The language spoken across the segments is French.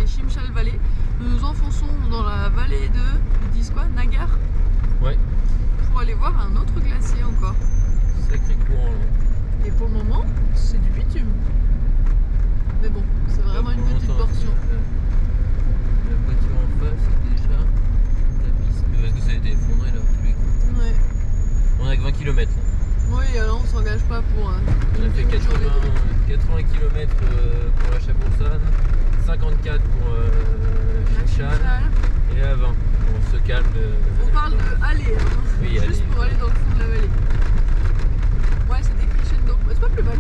Shimshal Valley. Nous nous enfonçons dans la vallée de, ils disent quoi, Nagar? Ouais. Pour aller voir un autre glacier encore. Sacré courant là. Et pour le moment, c'est du bitume. Mais bon, c'est vraiment une petite portion. La voiture en face, c'est déjà la piste. Parce que ça a été effondré là, tous les coups. Ouais. On a que 20 km. Oui, alors on s'engage pas pour On a fait 80 km pour la Chaboursan, 54 pour Shimshal et à 20. On se calme. On parle de aller, hein. Oui, Juste aller. pour aller dans le fond de la vallée. Ouais, c'est des crescendo. Ouais, c'est pas plus mal.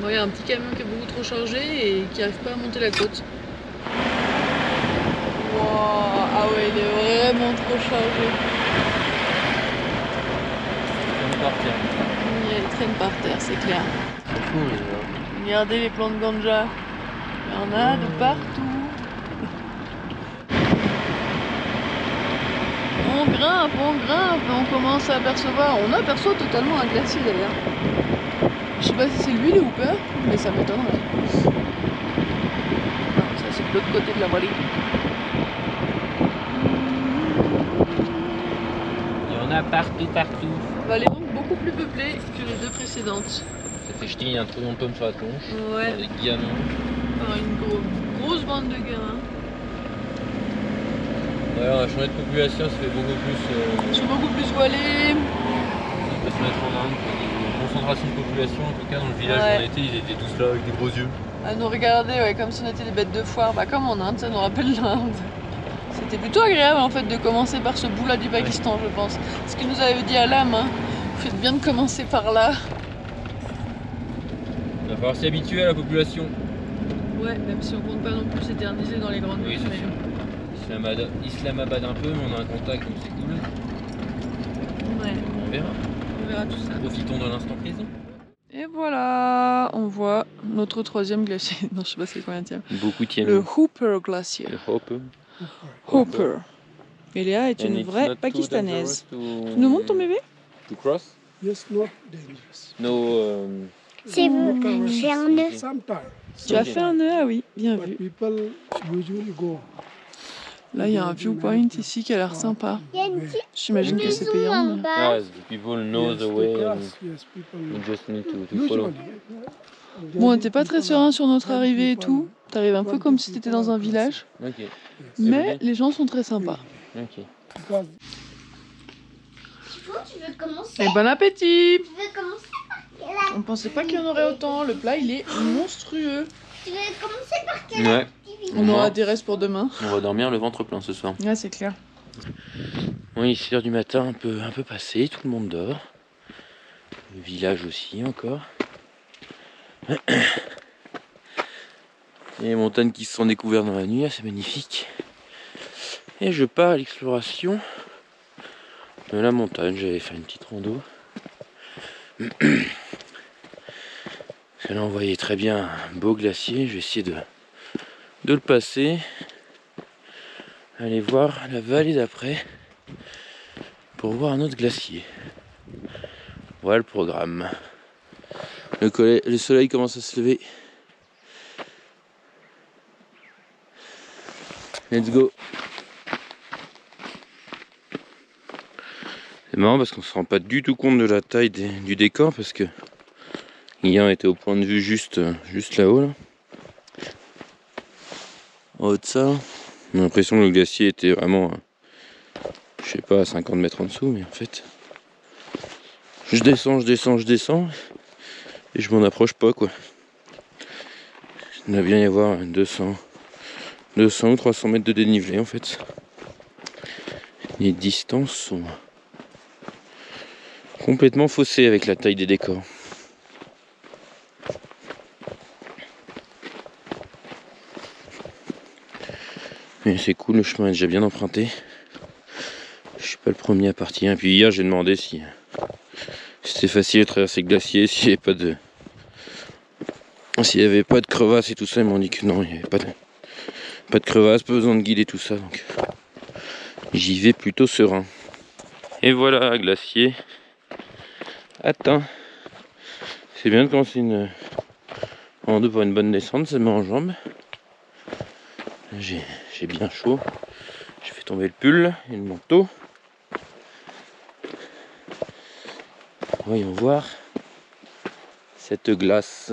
Bon, il y a un petit camion qui est beaucoup trop chargé et qui n'arrive pas à monter la côte. Wow. Ah ouais, il est vraiment trop chargé. Il traîne par terre, c'est clair. C'est fou, mais Regardez les plants de ganja. Il y en a de partout. On grimpe, on commence à apercevoir. On aperçoit totalement un glacier d'ailleurs. Je sais pas si c'est lui le hooper, mais ça m'étonnerait. Non, ça c'est de l'autre côté de la vallée. il y en a partout. La vallée est donc beaucoup plus peuplée que les deux précédentes. Ça fait jeter, il y a un truc en pomme sur la tronche. Ouais. Des gamins. Alors, une grosse bande de gamins. Ouais, on a changé de population, ça fait beaucoup plus. Ils sont beaucoup plus voilés. On peut se mettre en Inde. Une concentration de population, en tout cas dans le village où on était, ils étaient tous là avec des gros yeux. À nous regarder, ouais, comme si on était des bêtes de foire. Bah, comme en Inde, ça nous rappelle l'Inde. C'était plutôt agréable en fait de commencer par ce bout-là du Pakistan, je pense. Ce que nous avait dit Alam, hein. Vous faites bien de commencer par là. Il va falloir s'y habituer à la population. Ouais, même si on compte pas non plus s'éterniser dans les grandes Oui, villes. c'est sûr. Islamabad un peu, mais on a un contact donc c'est cool. Ouais, On verra. on verra tout ça. Profitons de l'instant présent. Et voilà, on voit notre troisième glacier. Non, je sais pas c'est combien de Beaucoup tiennent. Le Hooper Glacier. Le Hooper. Hooper. Et Léa est une vraie Pakistanaise. Tu nous montres ton bébé? To cross? Yes, not dangerous. No. C'est vous, j'ai un nœud. Sometimes, Tu as fait un nœud? Ah oui, bien but vu. people usually go. Là, il y a un viewpoint ici qui a l'air sympa. Il y a une petite J'imagine que c'est maison payant. en mais- bas. Ah, the people know Yes, the way. to And cross, yes, people you just need to follow. usually. Bon, on n'était pas très serein sur notre arrivée et tout. T'arrives un peu comme si t'étais dans un village. Ok. Mais les gens sont très sympas. Ok. Because Tu veux commencer? Et bon appétit! Tu veux commencer par quel On pensait pas qu'il y en aurait autant. Le plat, il est monstrueux. Tu veux commencer par quelle Ouais. activité? On aura des restes pour demain. On va dormir le ventre plein ce soir. Ouais, c'est clair. Oui, 6h du matin, un peu passé, tout le monde dort. Le village aussi encore. Et les montagnes qui se sont découvertes dans la nuit, c'est magnifique. Et je pars à l'exploration de la montagne. J'avais fait une petite rando. Là on voyait très bien un beau glacier. Je vais essayer de le passer. Aller voir la vallée d'après pour voir un autre glacier. Voilà le programme. Le soleil commence à se lever. Let's go. C'est marrant parce qu'on se rend pas du tout compte de la taille du décor parce que hier était au point de vue juste là-haut là. En haut de ça, on a l'impression que le glacier était vraiment, je sais pas, à 50 mètres en dessous, mais en fait, je descends et je m'en approche pas quoi. Il doit bien y avoir 200 ou 300 mètres de dénivelé en fait. Les distances sont complètement faussées avec la taille des décors. Mais c'est cool, le chemin est déjà bien emprunté. Je suis pas le premier à partir. Et puis hier j'ai demandé si C'était facile de traverser le glacier s'il n'y avait pas de crevasse et tout ça. Ils m'ont dit que non, il n'y avait pas de crevasse, pas besoin de guider tout ça. Donc j'y vais plutôt serein. Et voilà, glacier atteint. C'est bien de commencer en deux pour une bonne descente, ça me met en jambes. J'ai bien chaud. Je fais tomber le pull et le manteau. Voyons voir cette glace.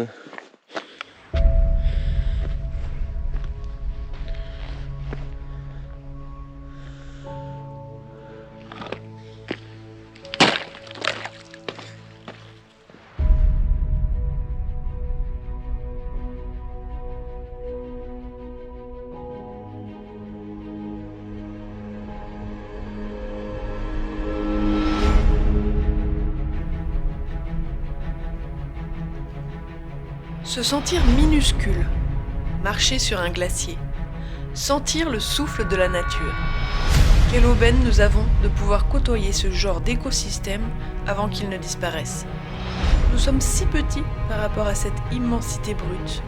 Se sentir minuscule, marcher sur un glacier, sentir le souffle de la nature. Quelle aubaine nous avons de pouvoir côtoyer ce genre d'écosystème avant qu'il ne disparaisse. Nous sommes si petits par rapport à cette immensité brute.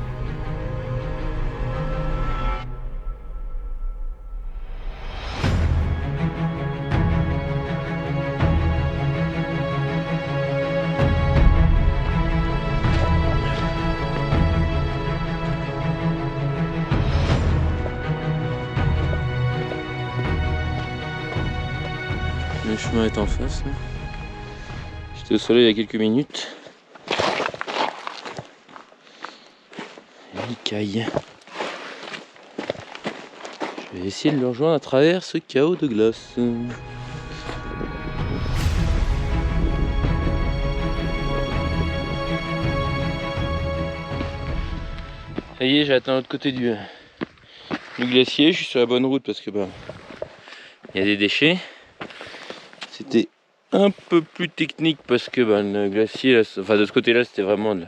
Le chemin est en face. J'étais au soleil il y a quelques minutes. L'écaille. Je vais essayer de le rejoindre à travers ce chaos de glace. Ça y est, j'ai atteint l'autre côté du glacier. Je suis sur la bonne route parce que il y a des déchets. C'était un peu plus technique parce que le glacier, enfin de ce côté-là, c'était vraiment de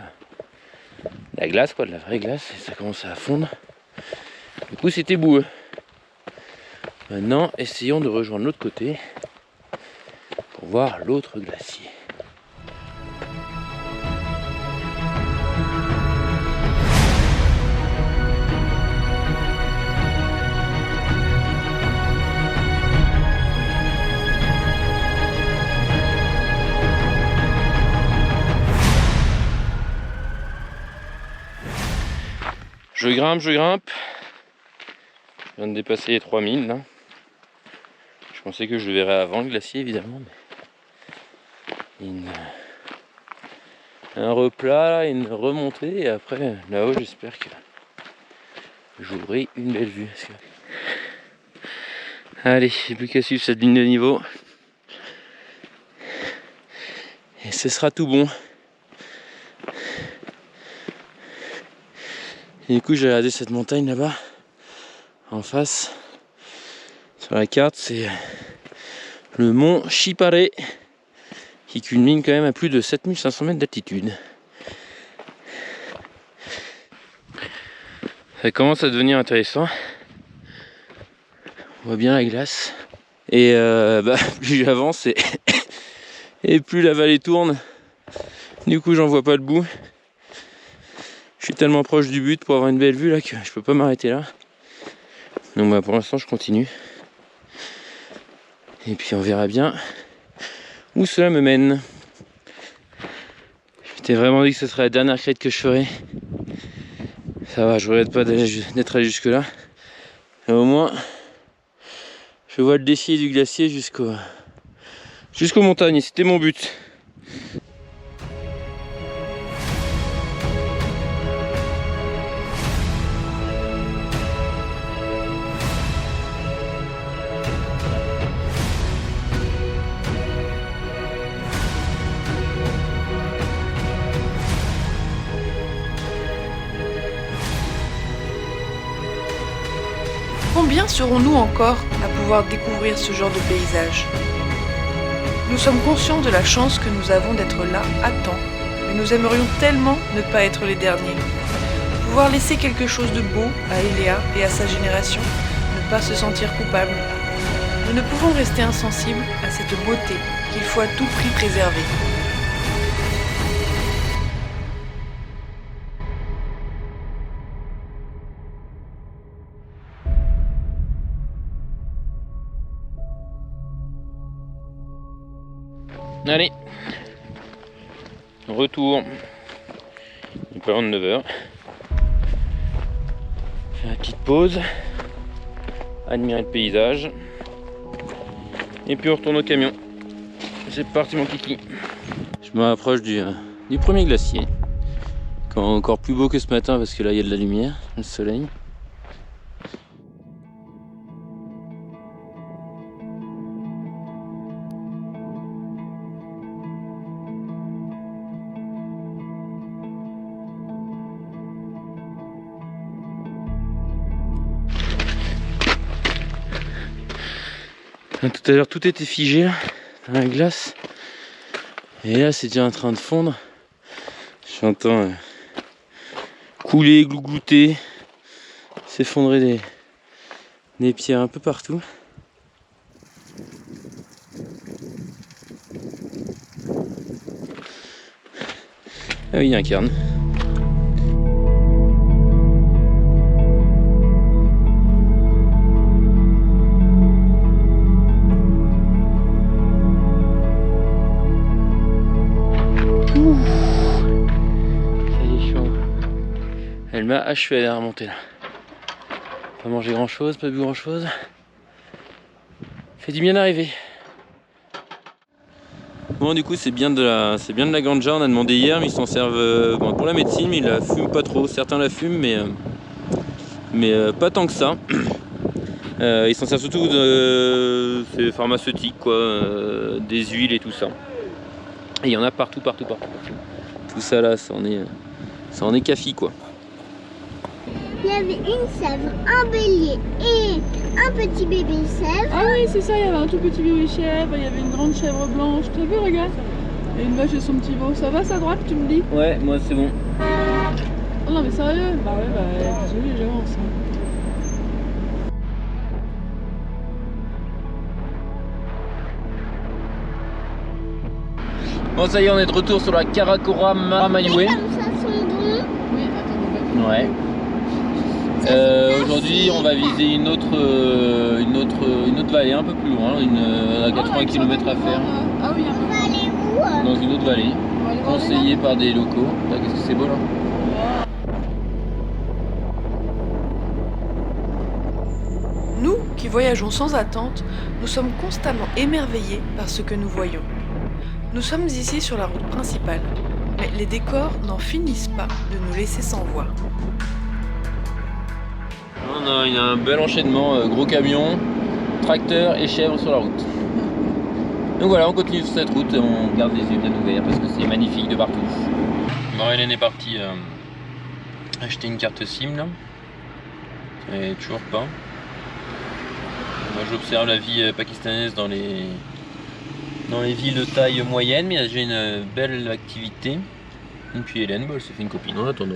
la glace, quoi, de la vraie glace, et ça commençait à fondre. Du coup, c'était boueux. Maintenant, essayons de rejoindre l'autre côté pour voir l'autre glacier. Je grimpe. Je viens de dépasser les 3000 là. Je pensais que je le verrais avant le glacier évidemment. Mais un replat, une remontée et après là-haut j'espère que j'aurai une belle vue. Allez, j'ai plus qu'à suivre cette ligne de niveau. Et ce sera tout bon. Et du coup j'ai regardé cette montagne là-bas, en face, sur la carte, c'est le mont Chipare, qui culmine quand même à plus de 7500 mètres d'altitude. Ça commence à devenir intéressant. On voit bien la glace. Et plus j'avance et plus la vallée tourne. Du coup j'en vois pas le bout. Je suis tellement proche du but pour avoir une belle vue là que je peux pas m'arrêter là. Donc pour l'instant je continue. Et puis on verra bien où cela me mène. Je m'étais vraiment dit que ce serait la dernière crête que je ferais. Ça va, je regrette pas d'être allé jusque là. Et au moins je vois le défi du glacier jusqu'aux montagnes. C'était mon but. Combien serons-nous encore à pouvoir découvrir ce genre de paysage? Nous sommes conscients de la chance que nous avons d'être là à temps, mais nous aimerions tellement ne pas être les derniers. Pouvoir laisser quelque chose de beau à Eléa et à sa génération, ne pas se sentir coupable. Nous ne pouvons rester insensibles à cette beauté qu'il faut à tout prix préserver. Allez, retour. Il est pas loin de 9h. Faire une petite pause, admirer le paysage. Et puis on retourne au camion. C'est parti mon kiki. Je me rapproche du premier glacier. Encore plus beau que ce matin parce que là il y a de la lumière, le soleil. Tout à l'heure tout était figé là, dans la glace. Et là c'est déjà en train de fondre. J'entends couler, glouglouter, s'effondrer des pierres un peu partout. Ah oui, il y a un cairn. Elle m'a achevé à remonter là. Pas mangé grand chose, pas bu grand chose. Fait du bien d'arriver. Bon du coup c'est bien de la ganja, on a demandé hier mais ils s'en servent bon, pour la médecine mais ils la fument pas trop. Certains la fument mais pas tant que ça. Ils s'en servent surtout c'est pharmaceutique quoi, des huiles et tout ça. Et il y en a partout. Tout ça là, ça en est café quoi. Il y avait une sèvre, un bélier et un petit bébé chèvre. Ah oui, c'est ça, il y avait un tout petit bébé chèvre, il y avait une grande chèvre blanche, t'as vu, regarde. Et une vache et son petit veau. Ça va, ça droite, tu me dis? Ouais, moi c'est bon. Oh non mais sérieux? Bah ouais, désolé, j'avance. Bon ça y est, on est de retour sur la Karakora Maramayue. Comme ça sont bons. Oui, attends, Ouais. Aujourd'hui on va viser une autre vallée un peu plus loin, à 80 km à faire. Ah oui, On va aller où? Dans une autre vallée, on va aller voir les conseillée par des locaux. Qu'est-ce que c'est beau là? Nous, qui voyageons sans attente, nous sommes constamment émerveillés par ce que nous voyons. Nous sommes ici sur la route principale, mais les décors n'en finissent pas de nous laisser sans voix. Il y a un bel enchaînement, gros camion, tracteur et chèvres sur la route. Donc voilà, on continue sur cette route, on garde les yeux bien ouverts parce que c'est magnifique de partout. Marie-Hélène est partie acheter une carte SIM là, et toujours pas. Moi j'observe la vie pakistanaise dans les villes de taille moyenne, mais j'ai une belle activité. Et puis Hélène, elle se fait une copine en attendant,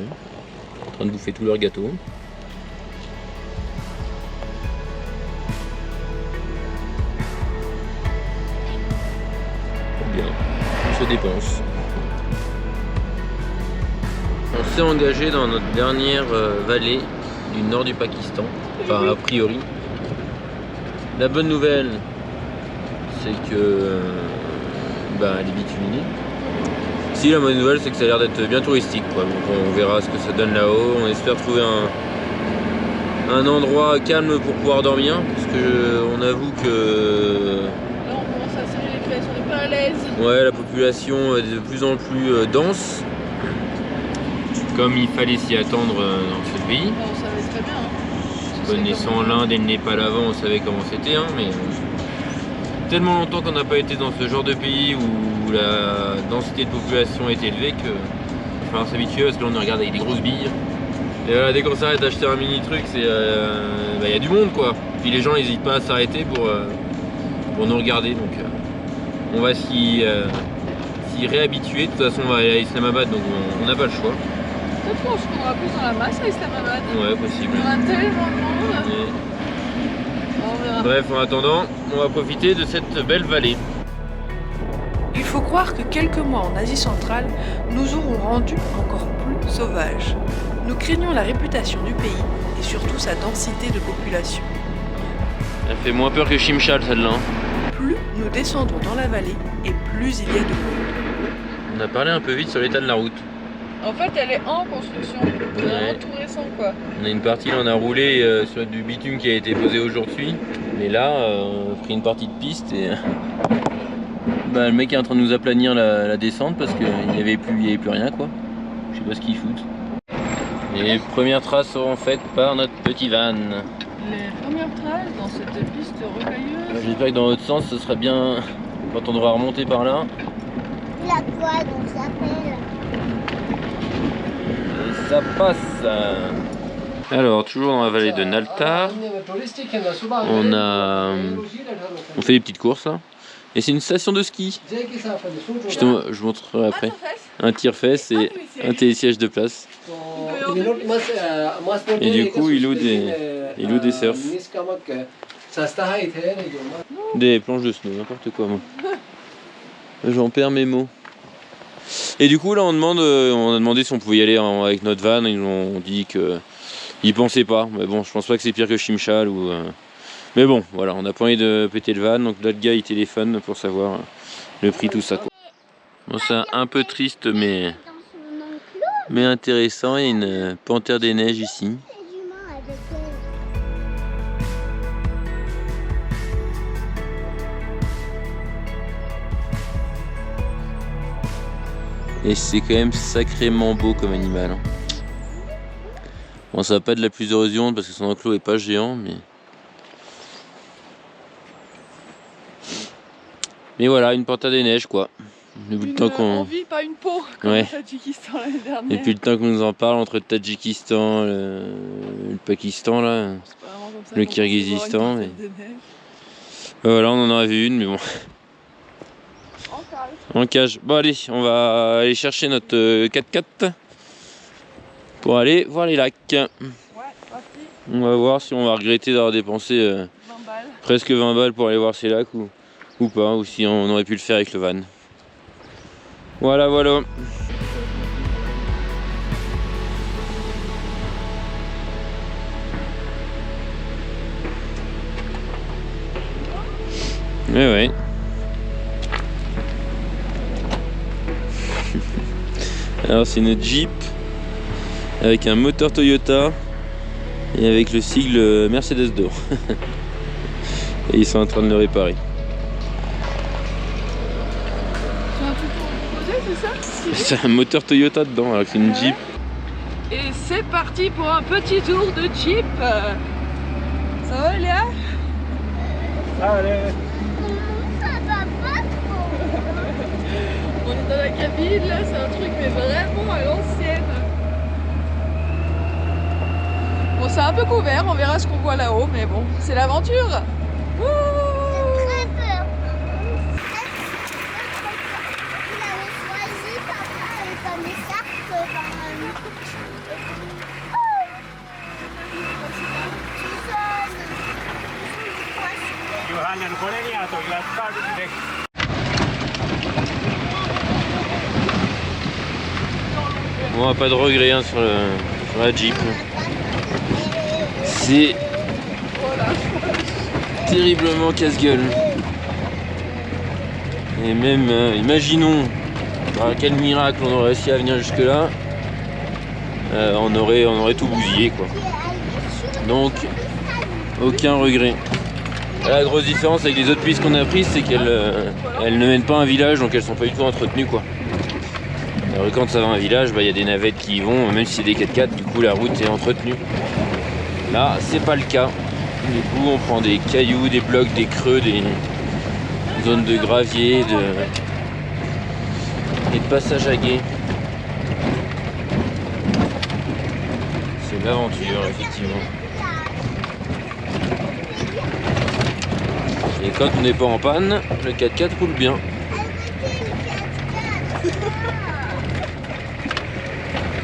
en train de bouffer tout leur gâteau. Bien, on se dépense. On s'est engagé dans notre dernière vallée du nord du Pakistan, enfin a priori. La bonne nouvelle, c'est que elle est bituminée. Si la bonne nouvelle, c'est que ça a l'air d'être bien touristique, quoi. Donc on verra ce que ça donne là-haut. On espère trouver un endroit calme pour pouvoir dormir, parce que on avoue que Là, on commence à serrer les fesses, on n'est pas à l'aise. ouais, la population est de plus en plus dense, comme il fallait s'y attendre dans ce pays. Bah, on savait très bien. Hein. Connaissant l'Inde et le Népal avant, on savait comment c'était, hein, mais tellement longtemps qu'on n'a pas été dans ce genre de pays où la densité de population est élevée que il va falloir s'habituer, parce que là on regarde avec des grosses billes. Et voilà, dès qu'on s'arrête d'acheter un mini truc, c'est y a du monde quoi. Puis les gens n'hésitent pas à s'arrêter pour nous regarder, donc on va s'y réhabituer. De toute façon on va aller à Islamabad, donc on n'a pas le choix. Peut-être qu'on se prendra plus dans la masse à Islamabad. Ouais, possible. Il y aura tellement de monde. Et- On verra. Bref, en attendant, on va profiter de cette belle vallée. Il faut croire que quelques mois en Asie centrale nous auront rendus encore plus sauvages. Nous craignons la réputation du pays et surtout sa densité de population. Elle fait moins peur que Chimchal celle-là. Plus nous descendons dans la vallée et plus il y a de monde. On a parlé un peu vite sur l'état de la route. En fait, elle est en construction. C'est vraiment Ouais. tout récent, quoi. On a une partie, là, on a roulé sur du bitume qui a été posé aujourd'hui. Mais là, on a pris une partie de piste et bah, le mec est en train de nous aplanir la descente parce qu'il n'y avait plus rien, quoi. Je sais pas ce qu'ils foutent. Les premières traces seront faites par notre petit van. Les premières traces dans cette piste rocailleuse. J'espère que dans l'autre sens, ce sera bien quand on devra remonter par là. La quoi donc ça s'appelle? Et ça passe. Alors, toujours dans la vallée de Naltar, on fait des petites courses là. Et c'est une station de ski. Je vous montrerai après. Un tire-fesse et un télésiège de place. Et du coup, il loue des surfs. Des planches de snow, n'importe quoi moi. J'en perds mes mots. Et du coup là on a demandé si on pouvait y aller avec notre van. Ils nous ont dit qu'ils pensaient pas. Mais bon, je pense pas que c'est pire que Chimchal ou. Mais bon, voilà, on a pas envie de péter le van. Donc l'autre gars il téléphone pour savoir le prix, tout ça quoi. Bon, c'est un peu triste mais intéressant. Il y a une panthère des neiges ici. Et c'est quand même sacrément beau comme animal. Bon, ça va pas être la plus heureuse du monde parce que son enclos est pas géant, mais voilà, une panthère des neiges quoi. Depuis le temps qu'on envie, pas une peau, comme ouais. au Tadjikistan l'année dernière. Depuis le temps qu'on nous en parle entre le Tadjikistan, le Pakistan là, C'est pas vraiment comme ça le qu'on peut Kirghizistan, voir une mais- panthère des neiges. voilà, on en aurait vu une, mais bon. En cage. Bon allez, on va aller chercher notre 4x4 pour aller voir les lacs. Ouais, parti, On va voir si on va regretter d'avoir dépensé 20 balles. presque 20 balles pour aller voir ces lacs ou pas, ou si on aurait pu le faire avec le van. Voilà, voilà. Ouais. Alors c'est une Jeep avec un moteur Toyota et avec le sigle Mercedes d'or. Et ils sont en train de le réparer. C'est un truc pour reposer, c'est ça? C'est un moteur Toyota dedans alors que c'est une Jeep. Et c'est parti pour un petit tour de Jeep. Ça va Léa? Allez. Ça va pas trop. On est dans la cabine là, c'est un truc mais vraiment à l'ancienne. Bon, c'est un peu couvert, on verra ce qu'on voit là-haut, mais bon, c'est l'aventure. Wouh! Très peur. Il avait choisi papa comme écharpe. Johanna, ko ne niitä on kyllä Bon, pas de regret hein, sur la Jeep. C'est terriblement casse-gueule. Et même, imaginons par quel miracle on aurait réussi à venir jusque là, on aurait tout bousillé quoi. Donc, aucun regret. La grosse différence avec les autres pistes qu'on a prises, c'est qu'elles ne mènent pas un village, donc elles sont pas du tout entretenues quoi. Alors quand ça va un village, il y a des navettes qui y vont, même si c'est des 4x4, du coup la route est entretenue. Là, c'est pas le cas. Du coup, on prend des cailloux, des blocs, des creux, des zones de gravier, et de passage à gué. C'est l'aventure, effectivement. Et quand on n'est pas en panne, le 4x4 roule bien.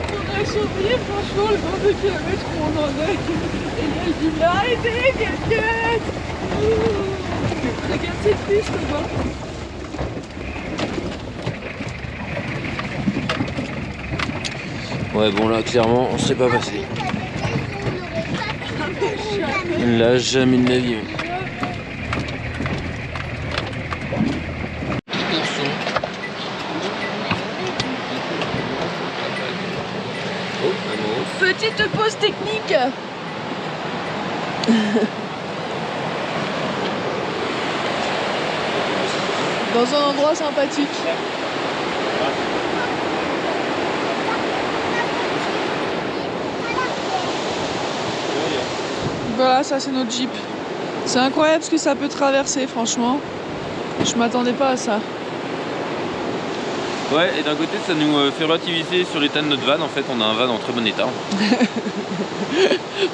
Faudrait surveiller franchement le nombre de kilomètres où on en est. Et elle dit mais arrêtez, quelqu'un. Regarde cette piste là-bas. Ouais bon là clairement on serait pas passé. Là jamais de la vie. Petite pause technique. Dans un endroit sympathique. Voilà, ça c'est notre Jeep. C'est incroyable ce que ça peut traverser, franchement. Je m'attendais pas à ça. Ouais, et d'un côté, ça nous fait relativiser sur l'état de notre van. En fait, on a un van en très bon état.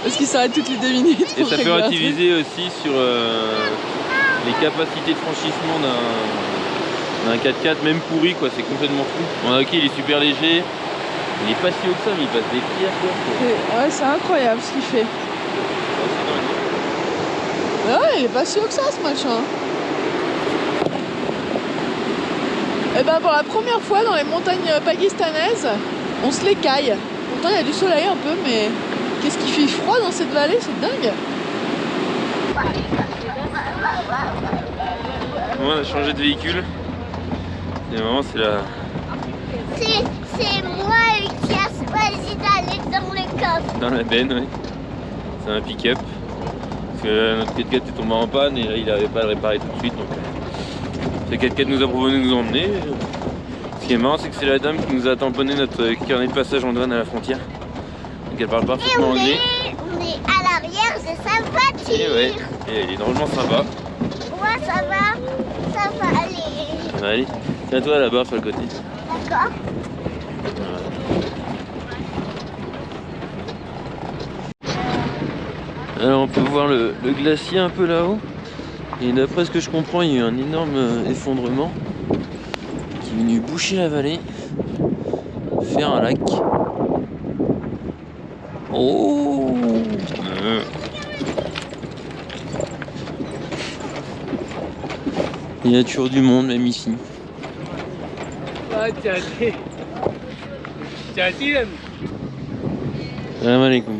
Parce qu'il s'arrête toutes les 2 minutes. Et ça fait relativiser aussi sur les capacités de franchissement d'un 4x4, même pourri, quoi. C'est complètement fou. Bon, ok, il est super léger. Il est pas si haut que ça, mais il passe des pierres, quoi. Ouais, c'est incroyable ce qu'il fait. Ouais, il est pas si haut que ça, ce machin. Et ben pour la première fois dans les montagnes pakistanaises, on se l'écaille. Pourtant il y a du soleil un peu, mais qu'est-ce qui fait froid dans cette vallée, c'est dingue. Bon, on a changé de véhicule. Et vraiment c'est la... C'est moi qui a choisi d'aller dans le coffre. Dans la benne, oui. C'est un pick-up. Parce que notre 4x4 est tombé en panne et là il n'avait pas à le réparer tout de suite. Donc ce 4x4 nous a proposé de nous emmener. Ce qui est marrant, c'est que c'est la dame qui nous a tamponné notre carnet de passage en douane à la frontière. Donc elle parle parfaitement anglais. On est à l'arrière de sa voiture. Et ouais, et elle est drôlement sympa. Ouais, ça va aller. Allez, tiens-toi là-bas sur le côté. D'accord. Alors on peut voir le glacier un peu là-haut. Et d'après ce que je comprends, il y a eu un énorme effondrement qui est venu boucher la vallée, faire un lac. Oh! Il y a toujours du monde même ici. Salam alaikum.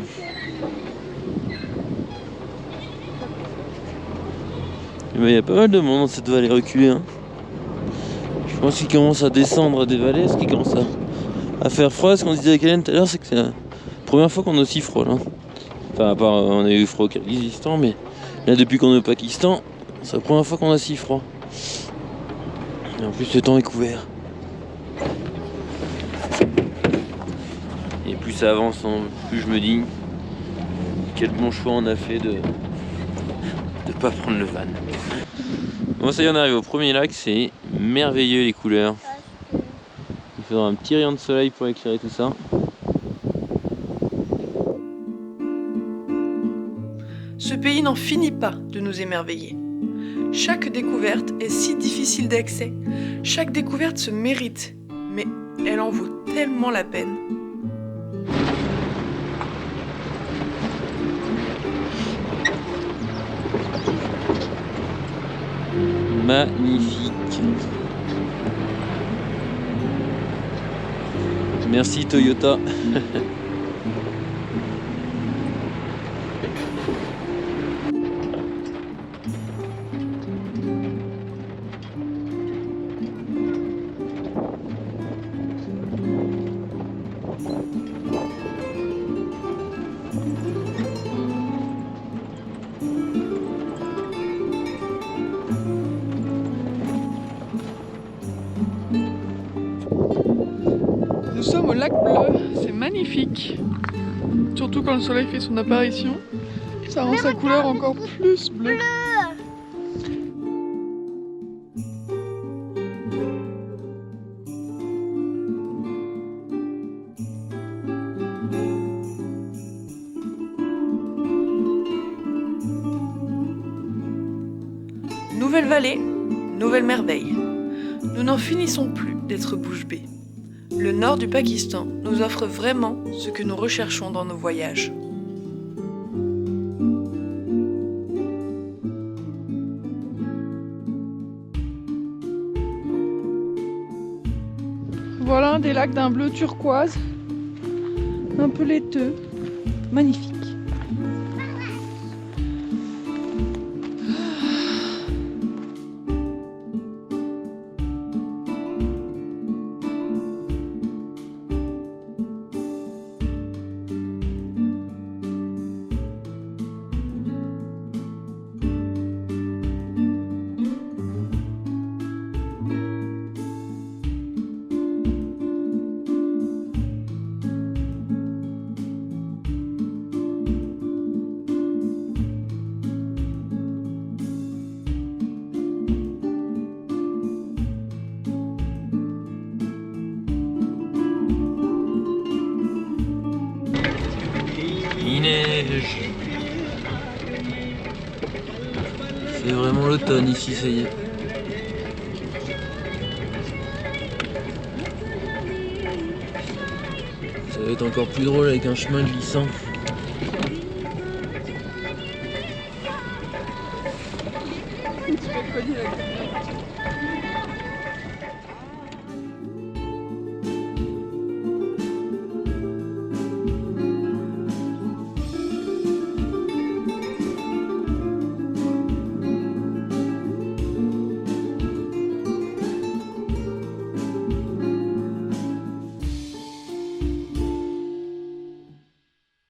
Il y a pas mal de monde dans cette vallée reculée. Hein. Je pense qu'il commence à descendre des vallées, ce qui commence à faire froid. Ce qu'on disait avec Hélène tout à l'heure, c'est que c'est la première fois qu'on a aussi froid là. Enfin, à part on a eu froid au Kyrgyzstan, mais là depuis qu'on est au Pakistan, c'est la première fois qu'on a si froid. Et en plus le temps est couvert. Et plus ça avance, plus je me dis quel bon choix on a fait de pas prendre le van. Bon, ça y est, on arrive au premier lac, c'est merveilleux les couleurs. Il faudra un petit rayon de soleil pour éclairer tout ça. Ce pays n'en finit pas de nous émerveiller. Chaque découverte est si difficile d'accès. Chaque découverte se mérite, mais elle en vaut tellement la peine. Magnifique. Merci Toyota. Nous sommes au lac Bleu, c'est magnifique. Surtout quand le soleil fait son apparition, ça rend sa couleur encore plus bleue. Nouvelle vallée, nouvelle merveille. Nous n'en finissons plus d'être bouche bée. Le nord du Pakistan nous offre vraiment ce que nous recherchons dans nos voyages. Voilà un des lacs d'un bleu turquoise, un peu laiteux, magnifique. neige. C'est vraiment l'automne ici, ça y est. Ça va être encore plus drôle avec un chemin glissant.